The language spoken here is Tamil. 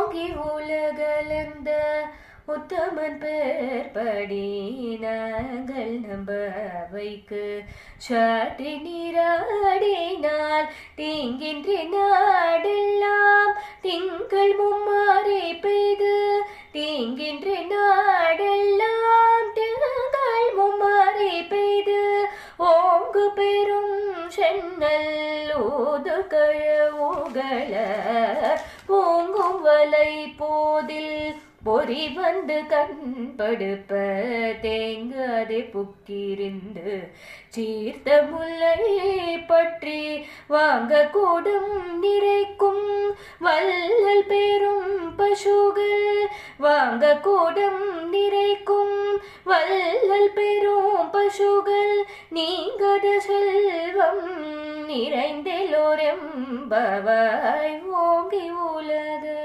ஓங்கி உலகளந்த உத்தமன் பேர்படி நாங்கள் நம்பவைக்கு சாற்றி நீராடினால் தீங்கின்றி நாடெல்லாம் திங்கள் மும்மாறி பெய்து தீங்கின்றி நாடெல்லாம் திங்கள் மும்மாறி பெய்து ஓங்கு பெரும் சென்னல் ஊது கழவுகள பூங்கும் வலை போதில் பொறி வந்து கண்படுப்ப தேங்காதே புக்கிருந்து சீர்த்த முல்லை பற்றி வாங்க கூடும் நிறைக்கும் வல்லல் பெரும் பசுகள் வாங்க கூடும் நிறைக்கும் வல்லல் பெரும் பசுகள் நீங்கத செல்வம் நிறைந்தெல்லோரெம்பவாய் ஓங்கி உலக